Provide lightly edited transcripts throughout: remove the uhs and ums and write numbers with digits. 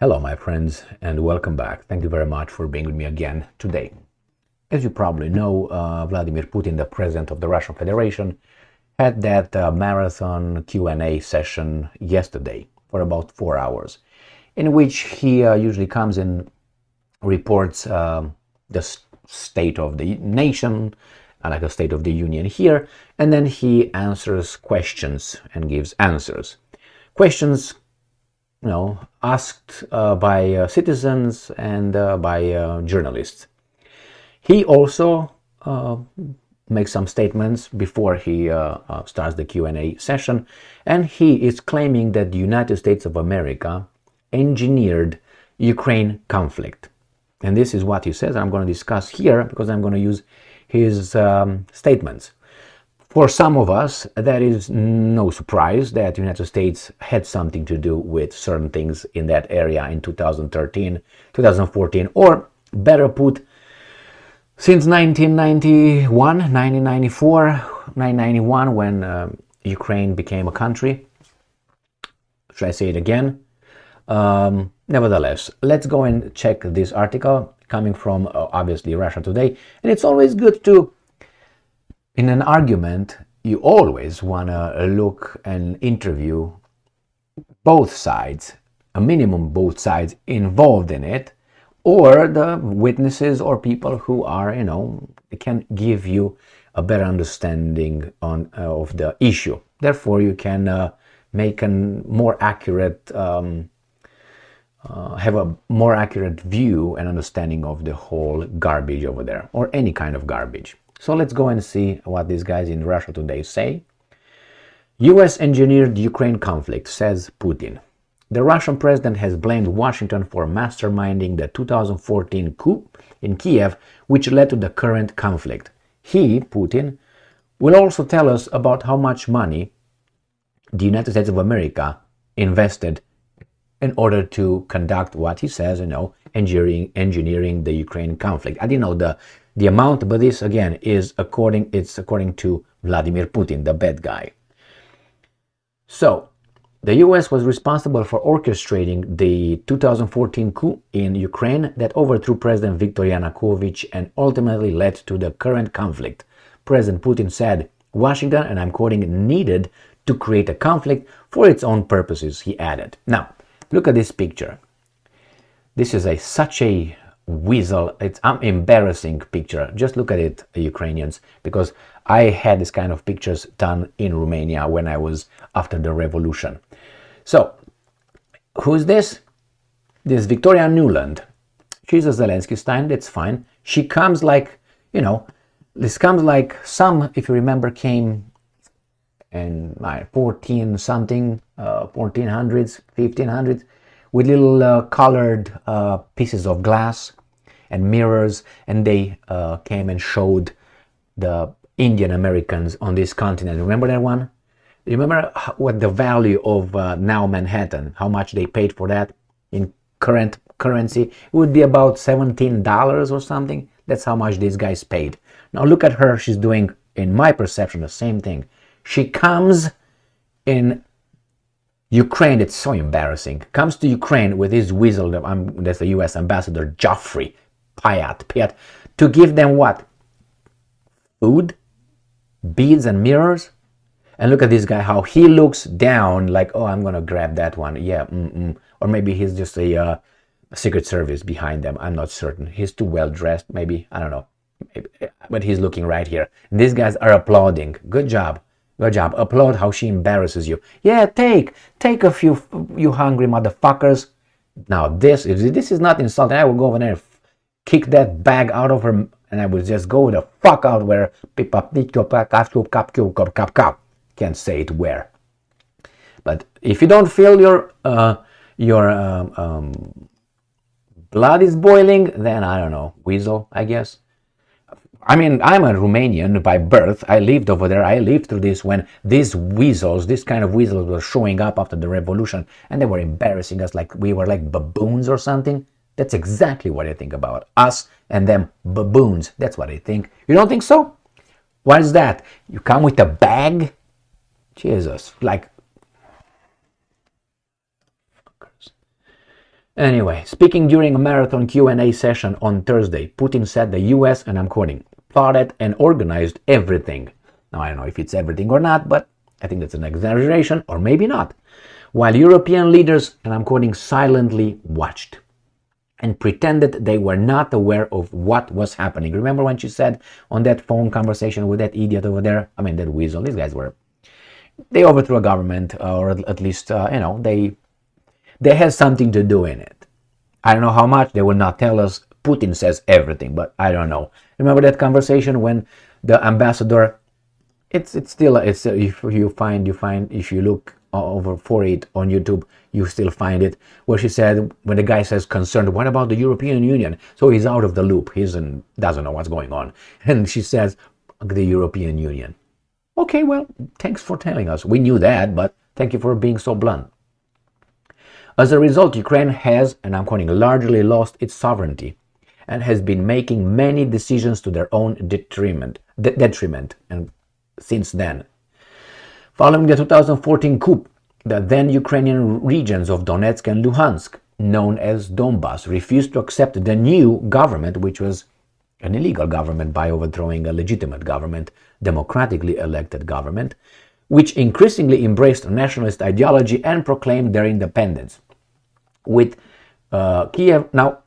Hello, my friends, and welcome back. Thank you very much for being with me again today. As you probably know, Vladimir Putin, the president of the Russian Federation, had that marathon Q&A session yesterday for about 4 hours, in which he usually comes and reports the state of the nation, like a state of the union here, and then he answers questions and gives answers. Questions asked by citizens and by journalists. He also makes some statements before he starts the Q&A session, and he is claiming that the United States of America engineered Ukraine conflict. And this is what he says. I'm going to discuss here because I'm going to use his statements. For some of us, that is no surprise that the United States had something to do with certain things in that area in 2013, 2014, or better put, since 1991, when Ukraine became a country. Should I say it again? Nevertheless, let's go and check this article coming from obviously Russia Today. And it's always good to, in an argument, you always want to look and interview both sides, a minimum both sides involved in it, or the witnesses or people who are, can give you a better understanding of the issue. Therefore, you can make a more accurate, have a more accurate view and understanding of the whole garbage over there, or any kind of garbage. So let's go and see what these guys in Russia Today say. US engineered Ukraine conflict, says Putin. The Russian president has blamed Washington for masterminding the 2014 coup in Kiev, which led to the current conflict. He, Putin, will also tell us about how much money the United States of America invested in order to conduct what he says, engineering the Ukraine conflict. I didn't know the amount, but this again is according to Vladimir Putin, the bad guy. So, the US was responsible for orchestrating the 2014 coup in Ukraine that overthrew President Viktor Yanukovych and ultimately led to the current conflict. President Putin said Washington, and I'm quoting, needed to create a conflict for its own purposes, he added. Now, look at this picture. This is such a weasel, it's an embarrassing picture. Just look at it, Ukrainians, because I had this kind of pictures done in Romania when I was after the revolution. So, who's this? This is Victoria Nuland. She's a Zelensky Stein, that's fine. She comes like, this comes like some, if you remember, came in 1400s, 1500s, with little colored pieces of glass and mirrors, and they came and showed the Indian Americans on this continent. Remember that one? Remember what the value of now Manhattan, how much they paid for that in current currency? It would be about $17 or something. That's how much these guys paid. Now look at her. She's doing, in my perception, the same thing. She comes in Ukraine, it's so embarrassing. Comes to Ukraine with his weasel, that's the US ambassador, Joffrey Payat, to give them what? Food? Beads and mirrors? And look at this guy, how he looks down like, oh, I'm going to grab that one. Yeah, Or maybe he's just a Secret Service behind them. I'm not certain. He's too well dressed, maybe. I don't know. But he's looking right here. And these guys are applauding. Good job. Good job. Applaud how she embarrasses you. Yeah, take a few, you hungry motherfuckers. Now this is not insulting. I will go over there and kick that bag out of her, and I will just go the fuck out where. Can't say it where. But if you don't feel your blood is boiling, then I don't know, weasel, I guess. I mean, I'm a Romanian by birth. I lived over there. I lived through this when these weasels, this kind of weasels were showing up after the revolution, and they were embarrassing us like we were like baboons or something. That's exactly what I think about us and them, baboons. That's what I think. You don't think so? What is that? You come with a bag? Jesus, like Anyway, speaking during a marathon Q&A session on Thursday, Putin said the US, and I'm quoting, plotted and organized everything. Now, I don't know if it's everything or not, but I think that's an exaggeration, or maybe not. While European leaders, and I'm quoting, silently watched and pretended they were not aware of what was happening. Remember when she said on that phone conversation with that idiot over there? I mean, that weasel, these guys they overthrew a government, or at least, they had something to do in it. I don't know how much, they will not tell us. Putin says everything, but I don't know. Remember that conversation when the ambassador, it's still, if you look over for it on YouTube, you still find it, where she said, when the guy says concerned, what about the European Union? So he's out of the loop, doesn't know what's going on. And she says, the European Union. Okay, well, thanks for telling us. We knew that, but thank you for being so blunt. As a result, Ukraine has, and I'm quoting, largely lost its sovereignty and has been making many decisions to their own detriment, and since then. Following the 2014 coup, the then Ukrainian regions of Donetsk and Luhansk, known as Donbas, refused to accept the new government, which was an illegal government by overthrowing a legitimate government, democratically elected government, which increasingly embraced nationalist ideology and proclaimed their independence. With Kiev, now,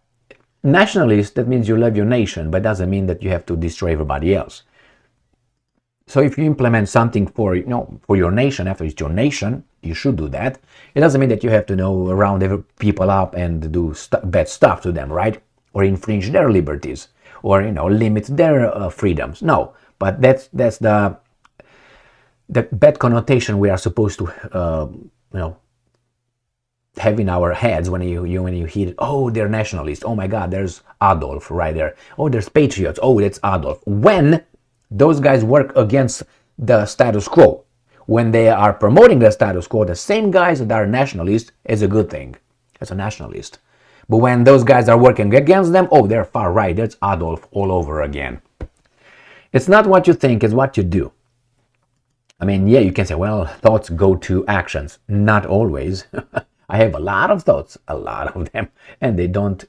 nationalist, that means you love your nation, but doesn't mean that you have to destroy everybody else. So if you implement something for your nation, after it's your nation, you should do that. It doesn't mean that you have to round people up and do bad stuff to them, right? Or infringe their liberties, or limit their freedoms. No, but that's the bad connotation we are supposed to have in our heads when you hear, oh, they're nationalists. Oh my God, there's Adolf right there. Oh, there's patriots. Oh, that's Adolf. When those guys work against the status quo, when they are promoting the status quo, the same guys that are nationalists is a good thing as a nationalist. But when those guys are working against them, oh, they're far right. That's Adolf all over again. It's not what you think, it's what you do. I mean, yeah, you can say, well, thoughts go to actions. Not always. I have a lot of thoughts, a lot of them, and they don't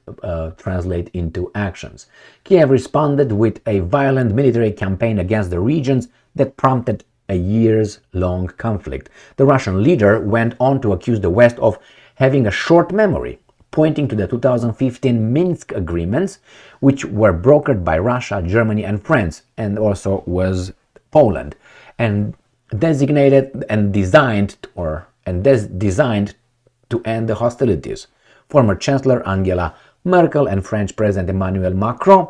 translate into actions. Kiev responded with a violent military campaign against the regions that prompted a years-long conflict. The Russian leader went on to accuse the West of having a short memory, pointing to the 2015 Minsk agreements, which were brokered by Russia, Germany, and France, and also was Poland, and designated and designed to end the hostilities. Former Chancellor Angela Merkel and French President Emmanuel Macron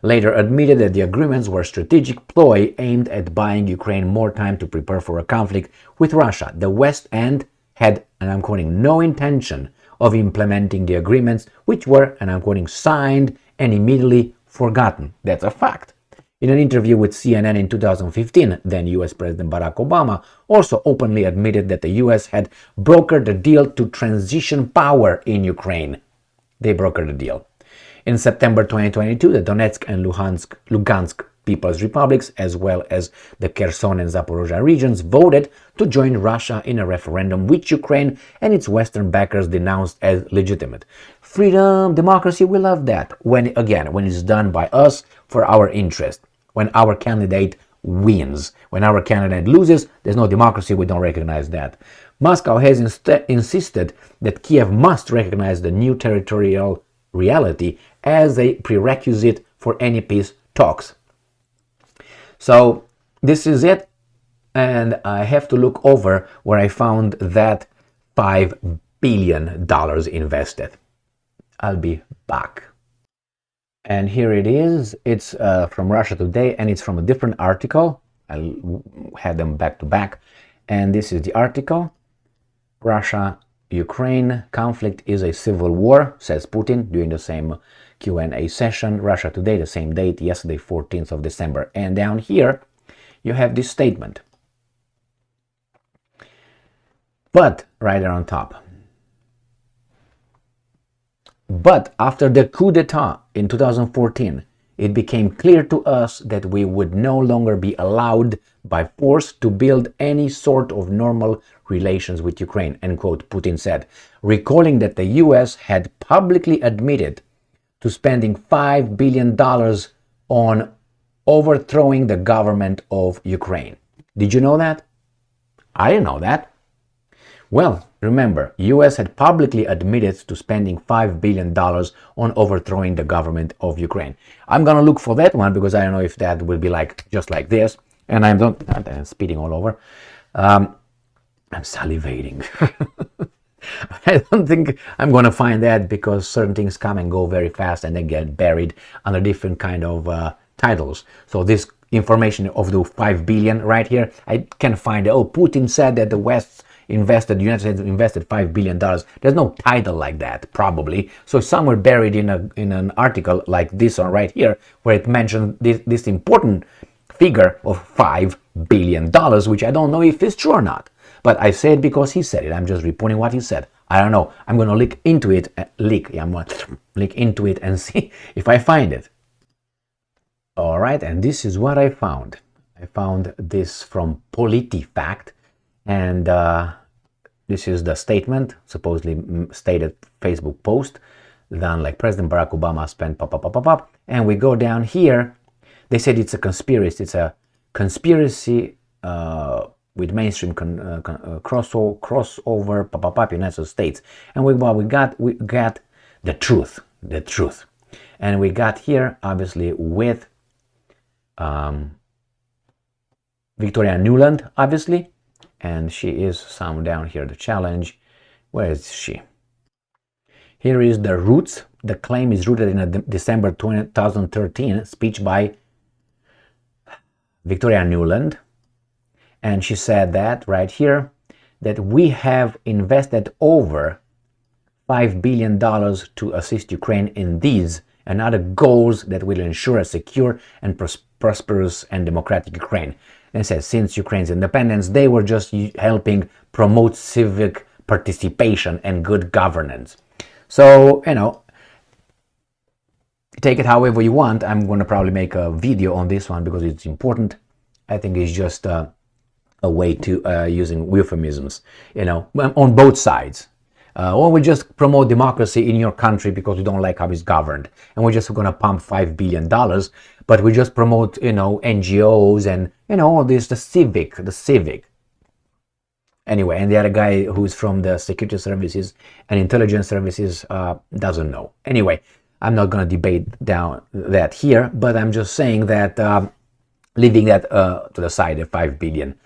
later admitted that the agreements were a strategic ploy aimed at buying Ukraine more time to prepare for a conflict with Russia. The West End had, and I'm quoting, no intention of implementing the agreements, which were, and I'm quoting, signed and immediately forgotten. That's a fact. In an interview with CNN in 2015, then US President Barack Obama also openly admitted that the US had brokered a deal to transition power in Ukraine. They brokered the deal. In September 2022, the Donetsk and Lugansk People's Republics, as well as the Kherson and Zaporozhye regions, voted to join Russia in a referendum which Ukraine and its Western backers denounced as legitimate. Freedom, democracy, we love that. When it's done by us for our interest. When our candidate wins. When our candidate loses, there's no democracy, we don't recognize that. Moscow has insisted that Kiev must recognize the new territorial reality as a prerequisite for any peace talks. So this is it, and I have to look over where I found that $5 billion invested. I'll be back. And here it is. It's from Russia Today, and it's from a different article. I'll have them back to back. And this is the article. Russia-Ukraine conflict is a civil war, says Putin during the same Q&A session. Russia Today, the same date, yesterday, 14th of December. And down here, you have this statement. But, right there on top. But after the coup d'etat in 2014, it became clear to us that we would no longer be allowed by force to build any sort of normal relations with Ukraine, end quote, Putin said, recalling that the US had publicly admitted to spending $5 billion on overthrowing the government of Ukraine. Did you know that? I didn't know that. Well, remember, US had publicly admitted to spending $5 billion on overthrowing the government of Ukraine. I'm gonna look for that one because I don't know if that will be like just like this. And I'm speeding all over. I'm salivating. I don't think I'm going to find that because certain things come and go very fast and they get buried under different kind of titles. So this information of the 5 billion right here, I can find, oh, Putin said that the West invested, the United States invested $5 billion. There's no title like that, probably. So somewhere buried in an article like this one right here, where it mentioned this important figure of $5 billion, which I don't know if it's true or not. But I say it because he said it. I'm just reporting what he said. I don't know. I'm going to look into it. I'm going to look into it and see if I find it. All right, and this is what I found. I found this from PolitiFact, and this is the statement, supposedly stated Facebook post, done like President Barack Obama spent and we go down here. They said it's a conspiracy. It's a conspiracy with mainstream crossover United States, and we got the truth, and we got here obviously with Victoria Nuland, obviously, and she is some down here. The challenge, where is she? Here is the roots. The claim is rooted in a December 2013 speech by Victoria Nuland, and she said that right here, that we have invested over $5 billion to assist Ukraine in these and other goals that will ensure a secure and prosperous and democratic Ukraine. And it says since Ukraine's independence, they were just helping promote civic participation and good governance. So, you know, take it however you want. I'm going to probably make a video on this one because it's important. I think it's just a way to using euphemisms, you know, on both sides. Or we just promote democracy in your country because we don't like how it's governed, and we're just going to pump $5 billion, but we just promote, you know, NGOs and, you know, all this, the civic. Anyway, and the other guy who's from the security services and intelligence services doesn't know. Anyway, I'm not going to debate down that here, but I'm just saying that leaving that to the side, at $5 billion.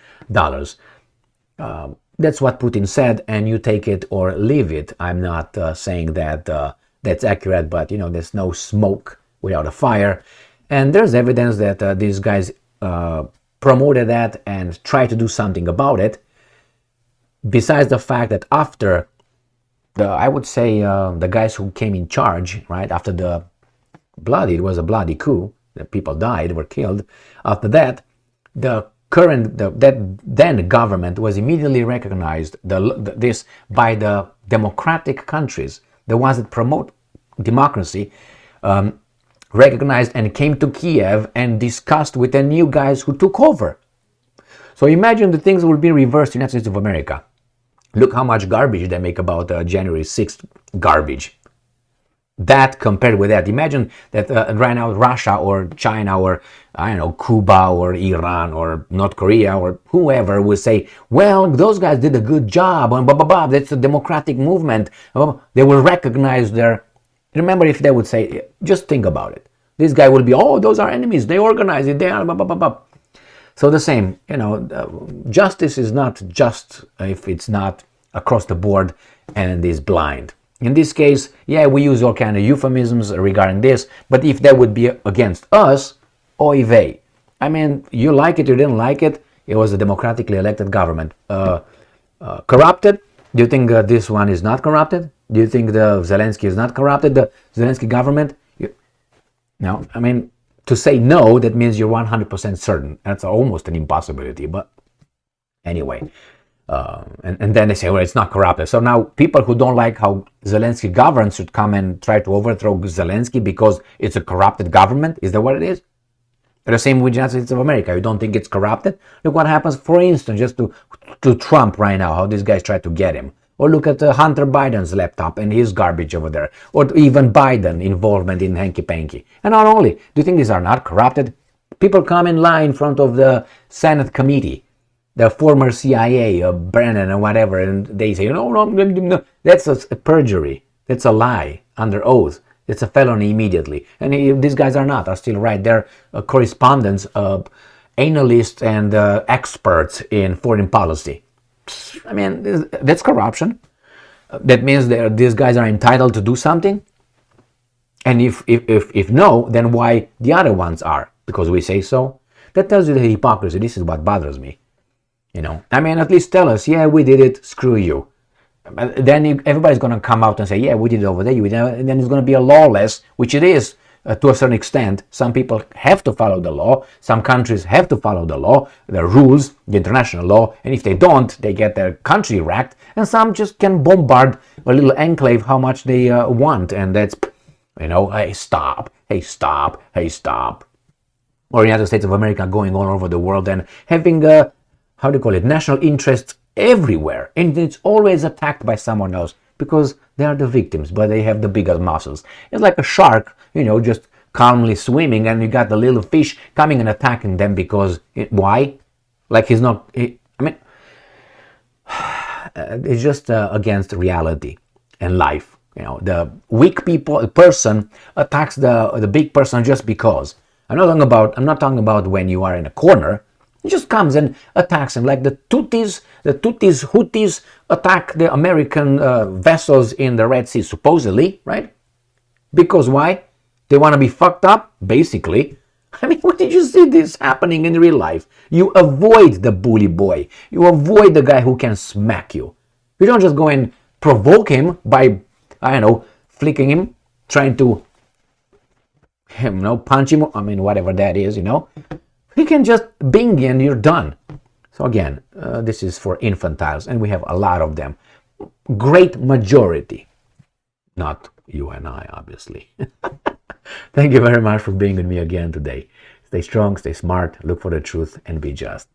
That's what Putin said, and you take it or leave it. I'm not saying that that's accurate, but, you know, there's no smoke without a fire. And there's evidence that these guys promoted that and tried to do something about it. Besides the fact that after I would say the guys who came in charge, right, after it was a bloody coup, the people died, were killed. After that, that then government was immediately recognized this by the democratic countries, the ones that promote democracy, recognized and came to Kiev and discussed with the new guys who took over. So imagine the things will be reversed in the United States of America. Look how much garbage they make about January 6th garbage. That compared with that, imagine that right now Russia or China or, I don't know, Cuba or Iran or North Korea or whoever will say, well, those guys did a good job and blah, blah, blah, that's a democratic movement. They will recognize remember if they would say, just think about it. This guy will be, oh, those are enemies, they organize it, they are blah, blah, blah, blah. So the same, you know, justice is not just if it's not across the board and is blind. In this case, yeah, we use all kind of euphemisms regarding this, but if that would be against us, oy vey. I mean, you like it, you didn't like it, it was a democratically elected government. Corrupted? Do you think this one is not corrupted? Do you think the Zelensky is not corrupted, the Zelensky government? No, I mean, to say no, that means you're 100% certain. That's almost an impossibility, but anyway. And then they say, well, it's not corrupted. So now people who don't like how Zelensky governs should come and try to overthrow Zelensky because it's a corrupted government? Is that what it is? The same with the United States of America. You don't think it's corrupted? Look what happens, for instance, just to Trump right now, how these guys try to get him. Or look at Hunter Biden's laptop and his garbage over there. Or even Biden involvement in hanky-panky. And not only, do you think these are not corrupted? People come in line in front of the Senate committee, the former CIA, Brennan or whatever, and they say, no, that's a perjury. That's a lie under oath. It's a felony immediately. And these guys are still right. They're correspondents, analysts, and experts in foreign policy. I mean, that's corruption. That means these guys are entitled to do something. And if no, then why the other ones are? Because we say so? That tells you the hypocrisy. This is what bothers me. I mean, at least tell us, yeah, we did it, screw you. Then everybody's going to come out and say, yeah, we did it over there, and then it's going to be a lawless, which it is to a certain extent. Some people have to follow the law. Some countries have to follow the law, the rules, the international law, and if they don't, they get their country wrecked, and some just can bombard a little enclave how much they want, and that's, hey, stop. Or United States of America going all over the world and having, national interests everywhere, and it's always attacked by someone else because they are the victims, but they have the biggest muscles. It's like a shark, just calmly swimming, and you got the little fish coming and attacking them because why? Like he's not. It's just against reality and life. The weak person attacks the big person just because. I'm not talking about when you are in a corner. He just comes and attacks him, like the Houthis attack the American vessels in the Red Sea, supposedly, right? Because why? They want to be fucked up, basically. I mean, when did you see this happening in real life? You avoid the bully boy. You avoid the guy who can smack you. You don't just go and provoke him by, flicking him, trying to, punch him, whatever that is, You can just bing and you're done. So again, this is for infantiles, and we have a lot of them. Great majority. Not you and I, obviously. Thank you very much for being with me again today. Stay strong, stay smart, look for the truth, and be just.